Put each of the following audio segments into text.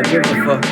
give a fuck.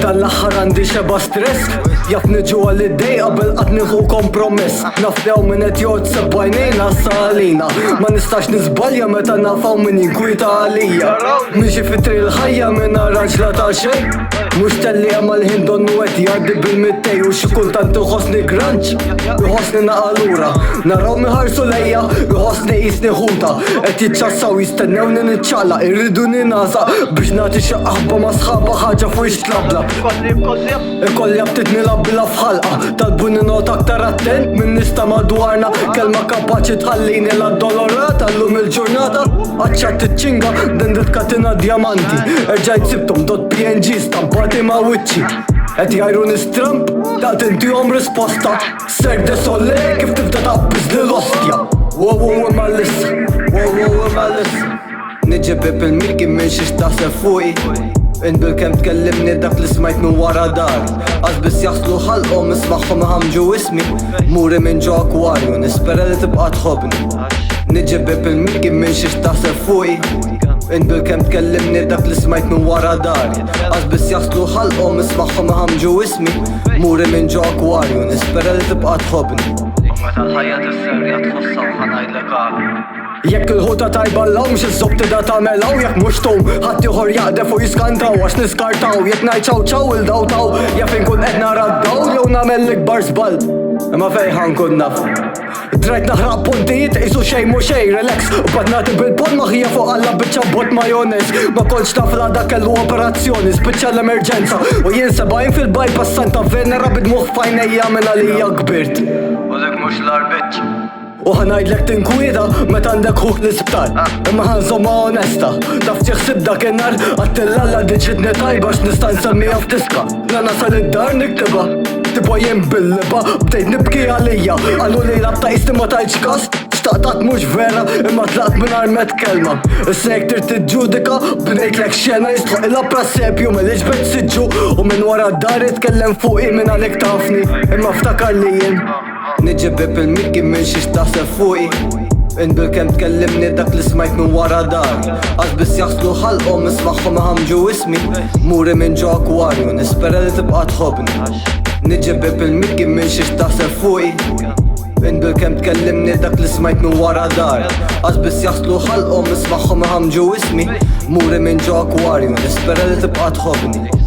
Tal-axħar għandi xeba stress, jaf niġu għal-id-dej qabel qatt nieħu kompromess. Nafdew minn qed jgħod sebbajnejna s-salina, ma nistax nizbalja meta nafaw min jinkwita għalija. Mixi fitri l-ħajja minn raġla ta' xejn, mux telli għamal ħin donnu għet jardi bil-mittej u xi kultant iħossni granċ, iħossni naqalura. Naraw miħarsu lejja, iħossni jisni ħuta, qed jitċassaw jistennewni nitċalla, irridu ninasa biex nagħti xi qaħba ma' sħaba ħaġa fuq ix-tlabla. Ikolli abtit nilab bila fħalqa, talbuni not aktar attent minn nista madwarna, kelma kapaċi tħallini la dolorata l-lum il-ġurnata. Għacċat t-ċinga dendit katina diamanti, erġajt sibtom dot PNG stampati ma' wicċi. Et jajru nistramp, dat inti jom risposta, serde solle kif tibda tabbis li l-ostja. Wow ma lissa, wow ma lissa. Niġibib il-milki minn xiex taħseb fuqi, inbil kem tkellimni dak li smajt minn wara dar. Għazbis jaħslu ħalqom ismaħħom ħamġu ismi, muri minn ġo akwarju, nispera li tibqa tħobni. Niġibib il-milki minn xiex taħseb fuqi, inbil kem tkellimni dak li smajt minn wara dar. Għazbis jaħslu ħalqom ismaħħom ħamġu ismi, muri minn ġo akwarju, nispera li tibqa tħobni. Meta l-ħajja tisserja tħossaw ħanajdlek għal. Jekk il-ħuta tajba l-law mx il-sobti da tamelaw, jekk mux tum ħatti uħor jaqdef u jiskantaw għax niskartaw, jekk najt ċaw ċaw il-dawtaw, jaf inkun edna raddaw jew namel l-ikbar zbal. Ma fejħan kun naf Drajt naħraq puntijiet, isu xej mu xej, relax. U badnati bil-pon maħija fuq għalla bicċa bot majones. Ma kolċ taf la da kellu operazzjoni, spiċċa l-emerġenza. U jien sebajn fil-bypass Santa Venera bidmuħ fajnejja minn għalija kbirt. U dik mux l-arbitċ. U ħanajdlek tinkwida meta għandek ħuq l-isptar. Imma ħanżomma onesta, taf ċiħsib dakinhar għattillalla diċitni tajba x'nista' nsemmija f'tiska. La nasal id-dar niktiba, tipo jen bil-liba, bdejt nibki għalija. Għallu li rabta jisti ma tajċ kas, xtaqtat mux vera, imma tlaqt minn armet kelma. Issek tir tiġġudika, bnejt lek xena jistħuq illa prasepju mill-iġ bet siġġu. U minn wara d-dar jitkellem fuqi minn għalek tafni, imma ftakar li jen niġibib il-mikki minn xiex taħseb fuqi. Inbil kem tkellimni dak li smajt minn wara dar. Għazbis jaħslu ħalqom ismaħħom ħamġu ismi, muri minn ġo akwarju, nispera li tibqa tħobni. Niġibib il-mikki minn xiex taħseb fuqi. Inbil kem tkellimni dak li smajt minn wara dar. Għazbis jaħslu ħalqom ismaħħom ħamġu ismi, muri minn ġo akwarju, nispera li tibqa tħobni.